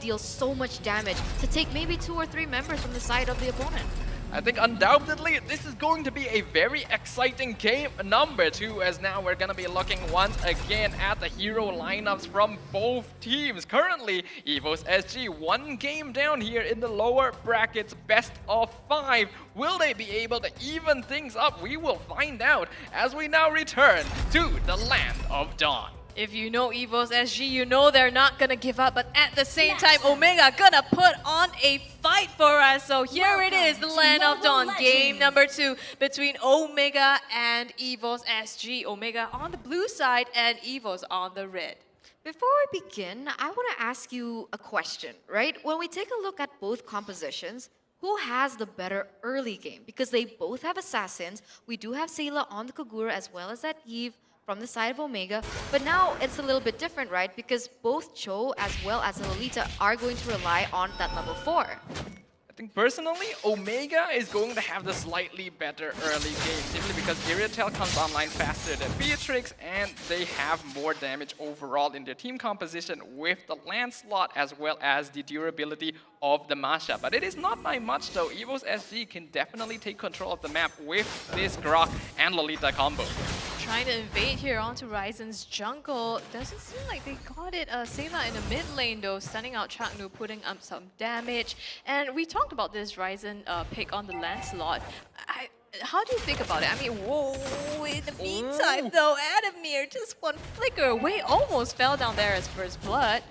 deal so much damage to take maybe 2 or 3 members from the side of the opponent. I think undoubtedly this is going to be a very exciting game number 2, as now we're going to be looking once again at the hero lineups from both teams. Currently, EVOS SG 1 game down here in the lower brackets, best of 5. Will they be able to even things up? We will find out as we now return to the Land of Dawn. If you know EVOS SG, you know they're not gonna give up, but at the same time, Omega gonna put on a fight for us. So here it is, the Land of Dawn, game number 2 between Omega and EVOS SG. Omega on the blue side and EVOS on the red. Before we begin, I want to ask you a question, right? When we take a look at both compositions, who has the better early game? Because they both have assassins. We do have Sayla on the Kagura as well as that Eve from the side of Omega, but now it's a little bit different, right? Because both Cho as well as Lolita are going to rely on that level 4. I think personally, Omega is going to have the slightly better early game, simply because Iriatel comes online faster than Beatrix, and they have more damage overall in their team composition with the Lancelot as well as the durability of the Masha. But it is not by much though. EVOS SG can definitely take control of the map with this Grok and Lolita combo. Trying to invade here onto Ryzen's jungle. Doesn't seem like they got it. Sayla in the mid lane though, stunning out Chaknu, putting up some damage. And we talked about this Ryzen pick on the Lancelot. How do you think about it? I mean, whoa, in the meantime though, Adamir, just one flicker away, almost fell down there as first blood.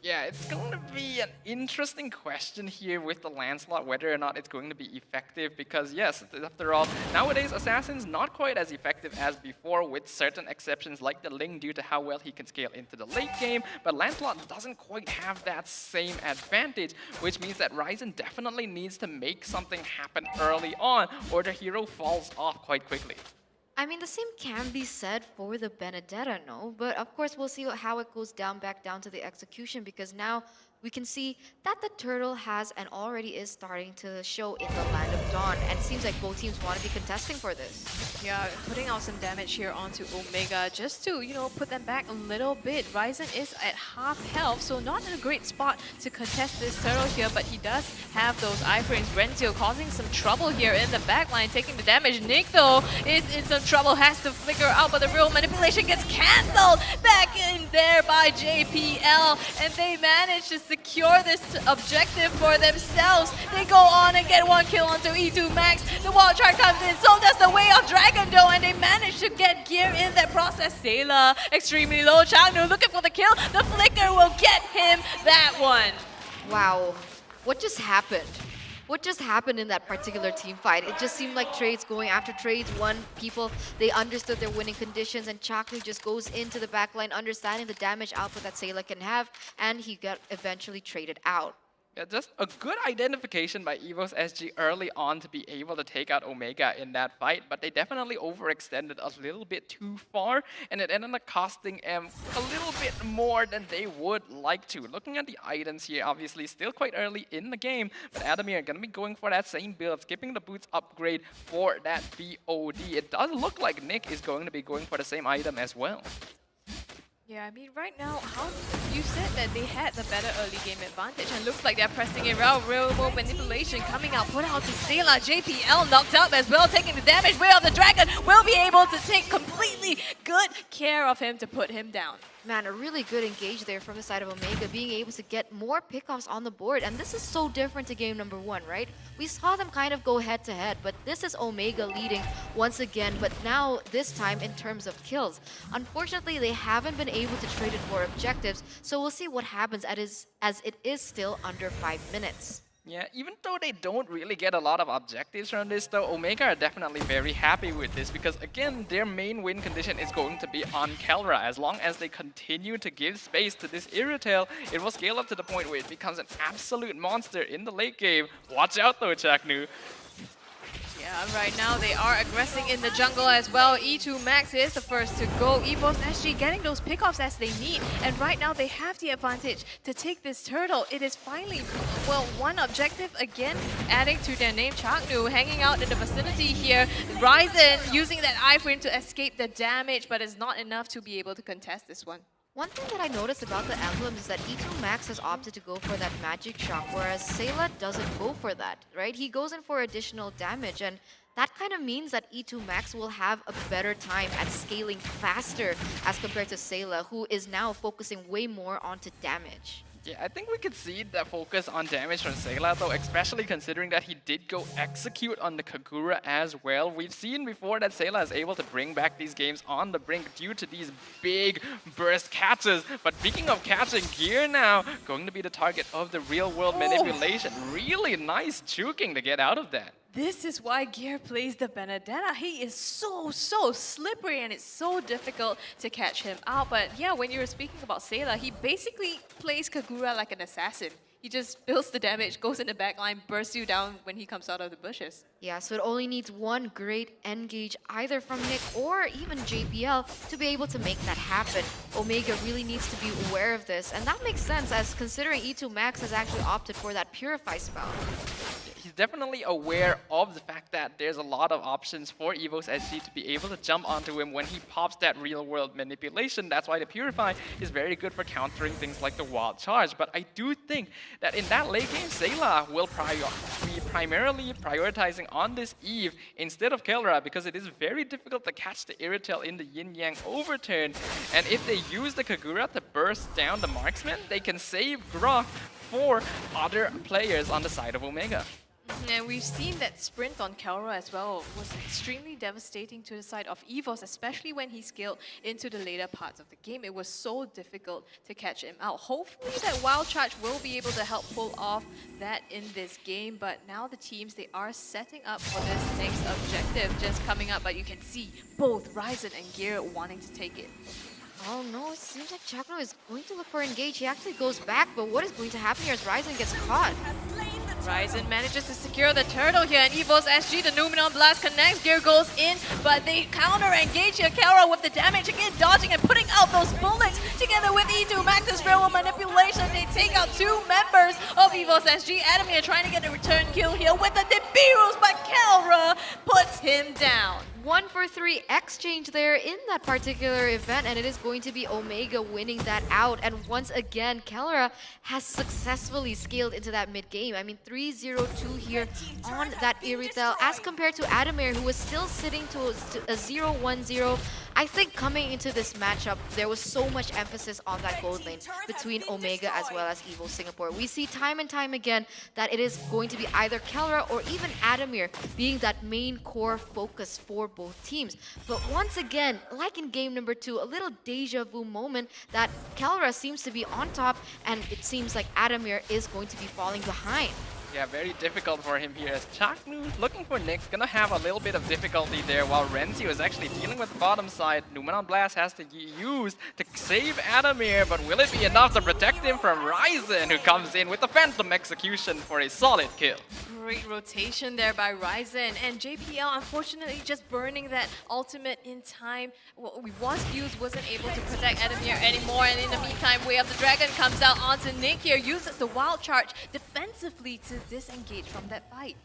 Yeah, it's going to be an interesting question here with the Lancelot, whether or not it's going to be effective, because yes, after all, nowadays Assassin's not quite as effective as before, with certain exceptions like the Ling due to how well he can scale into the late game, but Lancelot doesn't quite have that same advantage, which means that Ryzen definitely needs to make something happen early on, or the hero falls off quite quickly. I mean, the same can be said for the Benedetta, no? But of course, we'll see how it goes back down to the execution, because now we can see that the turtle has and already is starting to show in the Land of Dawn, and it seems like both teams want to be contesting for this. Yeah, putting out some damage here onto Omega just to, you know, put them back a little bit. Ryzen is at half health, so not in a great spot to contest this turtle here, but he does have those iframes. Renzio causing some trouble here in the backline, taking the damage. Nick, though, is in some trouble, has to flicker out, but the real manipulation gets cancelled back in there by JPL, and they manage to secure this objective for themselves. They go on and get one kill onto E2 Max. The wild card comes in, so does the Way of Dragon though, and they manage to get gear in that process. Sayla extremely low. Changnu looking for the kill. The flicker will get him that one. Wow, what just happened? What just happened in that particular team fight? It just seemed like trades going after trades. People, they understood their winning conditions, and Chaknu just goes into the backline, understanding the damage output that Sayla can have, and he got eventually traded out. Yeah, just a good identification by EVOS SG early on to be able to take out Omega in that fight, but they definitely overextended a little bit too far, and it ended up costing them a little bit more than they would like to. Looking at the items here, obviously still quite early in the game, but Adamir are going to be going for that same build, skipping the boots upgrade for that BOD. It does look like Nick is going to be going for the same item as well. Yeah, I mean, right now, how you said that they had the better early game advantage, and looks like they're pressing it around. Real world manipulation coming out, put out to Sayla. JPL knocked out as well, taking the damage. Way of the Dragon will be able to take completely good care of him to put him down. Man, a really good engage there from the side of Omega, being able to get more pickoffs on the board. And this is so different to game number 1, right? We saw them kind of go head to head, but this is Omega leading once again, but now this time in terms of kills. Unfortunately, they haven't been able to trade it for objectives, so we'll see what happens as it is still under 5 minutes. Yeah, even though they don't really get a lot of objectives from this though, Omega are definitely very happy with this, because again, their main win condition is going to be on Kelra. As long as they continue to give space to this Iriatel, it will scale up to the point where it becomes an absolute monster in the late game. Watch out though, Chaknu. Yeah, right now they are aggressing in the jungle as well. E2 Max is the first to go. EVOS SG getting those pickoffs as they need. And right now they have the advantage to take this turtle. It is finally, well, one objective again, adding to their name. Changnu hanging out in the vicinity here. Ryzen using that iframe to escape the damage, but it's not enough to be able to contest this one. One thing that I noticed about the emblems is that E2 Max has opted to go for that magic shock, whereas Sayla doesn't go for that, right? He goes in for additional damage, and that kind of means that E2 Max will have a better time at scaling faster as compared to Sayla, who is now focusing way more onto damage. Yeah, I think we could see the focus on damage from Sayla though, especially considering that he did go execute on the Kagura as well. We've seen before that Sayla is able to bring back these games on the brink due to these big burst catches. But speaking of catching, Gear now going to be the target of the real world manipulation. Really nice juking to get out of that. This is why Gear plays the Benedetta. He is so slippery and it's so difficult to catch him out. But yeah, when you were speaking about Sayla, he basically plays Kagura like an assassin. He just builds the damage, goes in the backline, bursts you down when he comes out of the bushes. Yeah, so it only needs one great engage either from Nick or even JPL to be able to make that happen. Omega really needs to be aware of this, and that makes sense as considering E2 Max has actually opted for that Purify spell. He's definitely aware of the fact that there's a lot of options for EVOS SG to be able to jump onto him when he pops that real-world manipulation. That's why the Purify is very good for countering things like the Wild Charge. But I do think that in that late game, Sayla will be primarily prioritizing on this Eve instead of Kelra because it is very difficult to catch the Irritel in the Yin-Yang overturn. And if they use the Kagura to burst down the marksman, they can save Grok for other players on the side of Omega. And we've seen that sprint on Kelra as well was extremely devastating to the side of EVOS, especially when he scaled into the later parts of the game. It was so difficult to catch him out. Hopefully that Wild Charge will be able to help pull off that in this game, but now the teams, they are setting up for this next objective just coming up, but you can see both Ryzen and Gear wanting to take it. Oh no, it seems like Chakno is going to look for engage. He actually goes back, but what is going to happen here as Ryzen gets caught? Ryzen manages to secure the turtle here, and EVOS SG, the Numenon Blast connects, Gear goes in, but they counter-engage here. Kelra with the damage again, dodging and putting out those bullets together with E2 Max's real manipulation. They take out two members of EVOS SG. Adamir trying to get a return kill here with the Debirus, but Kelra puts him down. 1 for 3 exchange there in that particular event, and it is going to be Omega winning that out. And once again, Kelra has successfully scaled into that mid-game. I mean, 3-0-2 here on that Irritel as compared to Adamir, who was still sitting to a 0-1-0. I think coming into this matchup, there was so much emphasis on that gold lane between Omega as well as EVO Singapore. We see time and time again that it is going to be either Kelra or even Adamir being that main core focus for both teams. But once again, like in game number 2, a little deja vu moment that Kelra seems to be on top and it seems like Adamir is going to be falling behind. Yeah, very difficult for him here as Chaknu looking for Nick, gonna have a little bit of difficulty there while Renzi is actually dealing with the bottom side. Numenon Blast has to be used to save Adamir, but will it be enough to protect him from Ryzen, who comes in with the Phantom Execution for a solid kill? Great rotation there by Ryzen, and JPL unfortunately just burning that ultimate in time. Well, Fuse wasn't able to protect Adamir anymore, and in the meantime, Way of the Dragon comes out onto Nick here, uses the Wild Charge defensively to disengage from that fight.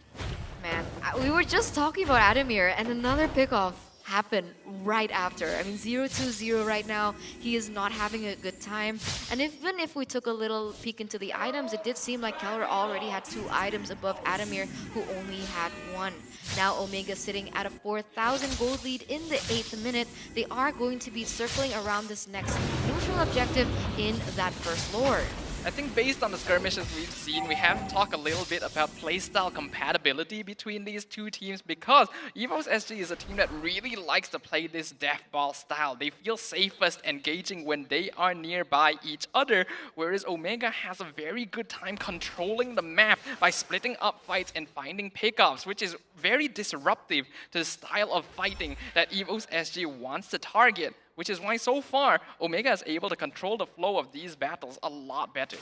Man, we were just talking about Adamir and another pickoff happened right after. I mean, 0-2-0 right now. He is not having a good time. And even if we took a little peek into the items, it did seem like Keller already had 2 items above Adamir, who only had 1. Now Omega sitting at a 4,000 gold lead in the 8th minute. They are going to be circling around this next neutral objective in that first Lord. I think based on the skirmishes we've seen, we have to talk a little bit about playstyle compatibility between these two teams, because EVOS SG is a team that really likes to play this death ball style. They feel safest engaging when they are nearby each other, whereas Omega has a very good time controlling the map by splitting up fights and finding pickoffs, which is very disruptive to the style of fighting that EVOS SG wants to target. Which is why so far, Omega is able to control the flow of these battles a lot better.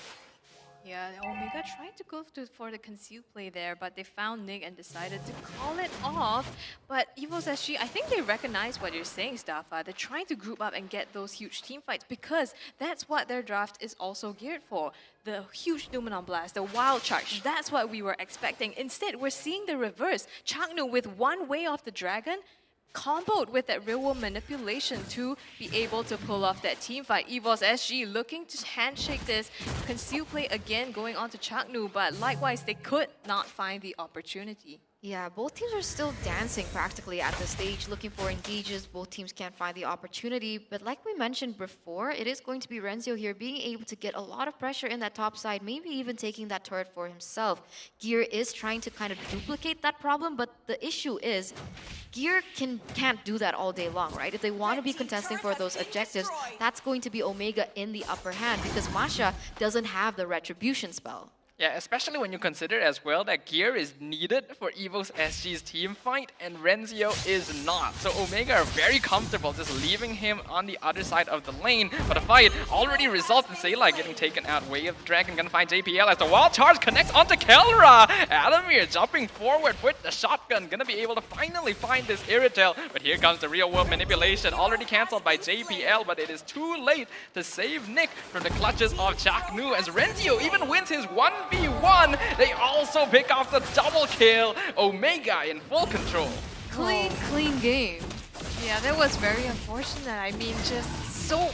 Yeah, Omega tried to go for the concealed play there, but they found Nick and decided to call it off. But EVOS SG, I think they recognize what you're saying, Staffa. They're trying to group up and get those huge team fights because that's what their draft is also geared for. The huge Numenon Blast, the Wild Charge, that's what we were expecting. Instead, we're seeing the reverse. Changnu with one way off the dragon, comboed with that real-world manipulation to be able to pull off that team fight. EVOS SG looking to handshake this conceal play again, going on to Chaknu, but likewise, they could not find the opportunity. Yeah, both teams are still dancing practically at this stage, looking for engages. Both teams can't find the opportunity. But like we mentioned before, it is going to be Renzio here being able to get a lot of pressure in that top side, maybe even taking that turret for himself. Gear is trying to kind of duplicate that problem, but the issue is Gear can't do that all day long, right? If they want to be contesting for those objectives, that's going to be Omega in the upper hand because Masha doesn't have the retribution spell. Yeah, especially when you consider as well that Gear is needed for EVOS SG's team fight and Renzio is not. So Omega are very comfortable just leaving him on the other side of the lane. But the fight already results in Sayla getting taken out. Way of the Dragon gonna find JPL as the wild charge connects onto Kelra. Adamir jumping forward with the shotgun, gonna be able to finally find this Irritel. But here comes the real world manipulation, already cancelled by JPL, but it is too late to save Nick from the clutches of Chaknu as Renzio even wins his 1v1. They also pick off the double kill. Omega in full control. Clean game. Yeah, that was very unfortunate. I mean, just so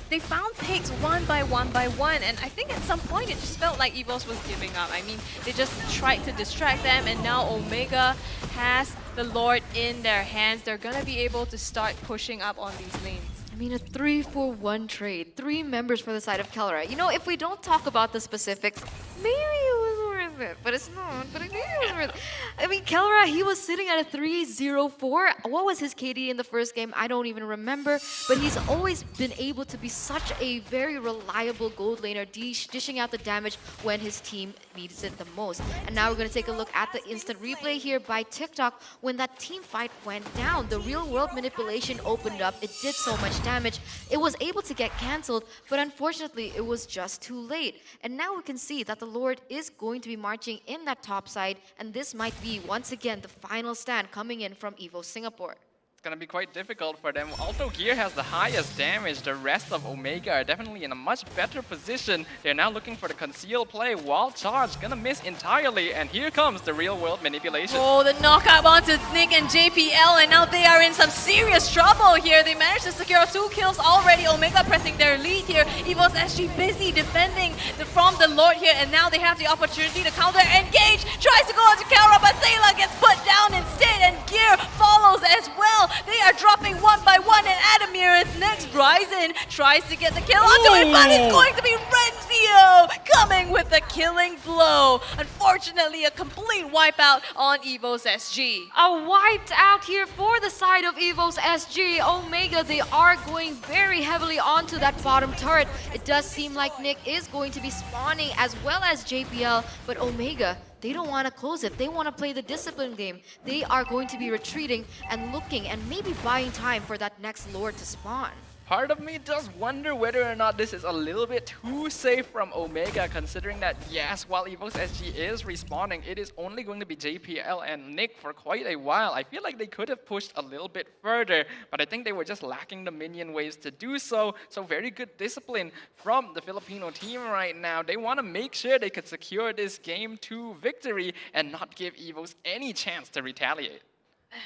they found picks one by one, and I think at some point it just felt like EVOS was giving up. I mean, they just tried to distract them, and now Omega has the Lord in their hands. They're gonna be able to start pushing up on these lanes. I mean, a 3-for-1 trade. 3 members for the side of Kelra. You know, if we don't talk about the specifics, maybe it was worth it, but it's not. But maybe it was worth it. I mean, Kelra, he was sitting at a 3-0-4. What was his KD in the first game? I don't even remember. But he's always been able to be such a very reliable gold laner, dishing out the damage when his team needs it the most. And now we're going to take a look at the instant replay here by TikTok. When that team fight went down, the real world manipulation opened up. It did so much damage. It was able to get cancelled, but unfortunately, it was just too late. And now we can see that the Lord is going to be marching in that top side, and this might be, once again, the final stand coming in from EVO Singapore. Gonna be quite difficult for them. Although Gear has the highest damage, the rest of Omega are definitely in a much better position. They're now looking for the conceal play. Wild charge gonna miss entirely, and here comes the real world manipulation. Oh, the knockout onto Nick and JPL, and now they are in some serious trouble here. They managed to secure 2 kills already. Omega pressing their lead here. EVOS SG busy defending from the Lord here, and now they have the opportunity to counter engage. Tries to go onto Kelra, but Sayla gets put down instead, and Gear follows as well. They are dropping one by one, and Adamir is next. Ryzen tries to get the kill onto it, but it's going to be Renzio coming with the killing blow. Unfortunately, a complete wipeout on EVOS SG. A wiped out here for the side of EVOS SG. Omega, they are going very heavily onto that bottom turret. It does seem like Nick is going to be spawning as well as JPL, but Omega, they don't want to close it. They want to play the discipline game. They are going to be retreating and looking and maybe buying time for that next Lord to spawn. Part of me does wonder whether or not this is a little bit too safe from Omega, considering that, yes, while EVOS SG is respawning, it is only going to be JPL and Nick for quite a while. I feel like they could have pushed a little bit further, but I think they were just lacking the minion waves to do so. So very good discipline from the Filipino team right now. They want to make sure they could secure this game to victory and not give EVOS any chance to retaliate.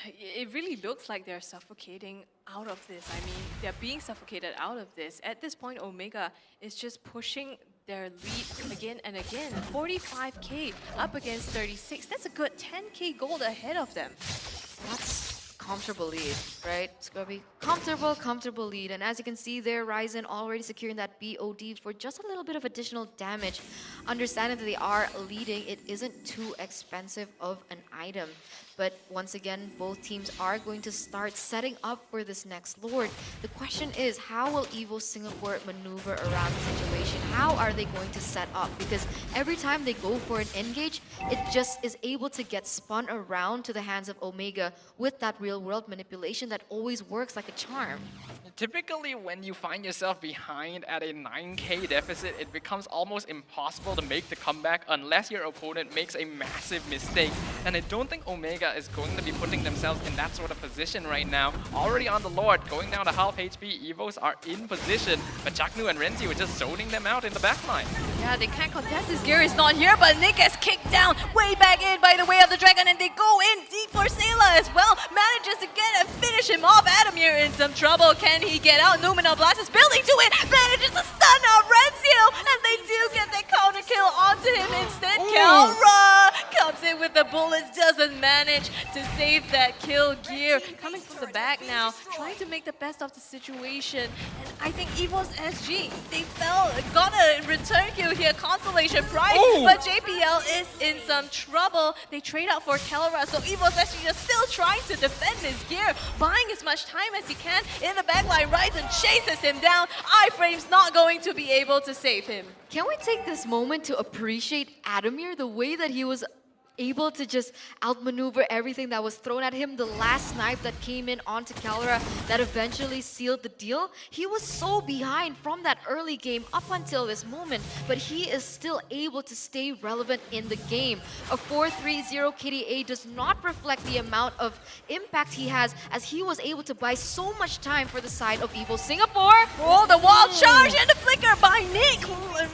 It really looks like they're suffocating out of this. I mean, they're being suffocated out of this. At this point, Omega is just pushing their lead again and again. 45k up against 36. That's a good 10k gold ahead of them. That's comfortable lead, right? It's going to be comfortable lead. And as you can see there, Ryzen already securing that BOD for just a little bit of additional damage. Understanding that they are leading, it isn't too expensive of an item. But once again, both teams are going to start setting up for this next Lord. The question is, how will EVO Singapore maneuver around the situation? How are they going to set up? Because every time they go for an engage, it just is able to get spun around to the hands of Omega with that real-world manipulation that always works like a charm. Typically, when you find yourself behind at a 9k deficit, it becomes almost impossible to make the comeback unless your opponent makes a massive mistake. And I don't think Omega is going to be putting themselves in that sort of position right now. Already on the Lord, going down to half HP, EVOs are in position, but Chaknu and Renzi were just zoning them out in the backline. Yeah, they can't contest this. Gear is not here, but Nick has kicked down way back in by the way of the dragon, and they go in deep for Sayla as well. Managing manages to get and finish him off. Adamir in some trouble. Can he get out? Numenor Blast is building to it. Manages to stun out Renzio, and they do get the counter kill onto him instead. Kelra comes in with the bullets, doesn't manage to save that kill. Gear coming from the back now, trying to make the best of the situation. And I think EVOS SG, they got a return kill here, Consolation Prize, but JPL is in some trouble. They trade out for Kelra, so EVOS SG is still trying to defend his gear, buying as much time as he can in the backline. Ryzen chases him down. iframe's not going to be able to save him. Can we take this moment to appreciate Adamir, the way that he was able to just outmaneuver everything that was thrown at him? The last snipe that came in onto Kelra that eventually sealed the deal. He was so behind from that early game up until this moment, but he is still able to stay relevant in the game. A 4-3-0 KDA does not reflect the amount of impact he has, as he was able to buy so much time for the side of EVO Singapore. Oh, the wild charge and the flicker by Nick.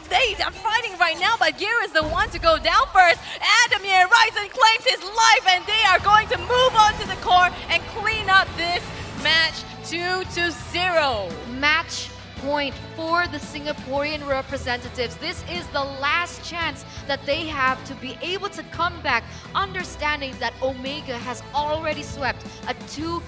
They are fighting right now, but Gear is the one to go down first. Adamir Ryzen claims his life, and they are going to move on to the core and clean up this match 2-0. Match point for the Singaporean representatives. This is the last chance that they have to be able to come back, understanding that Omega has already swept a 2-0.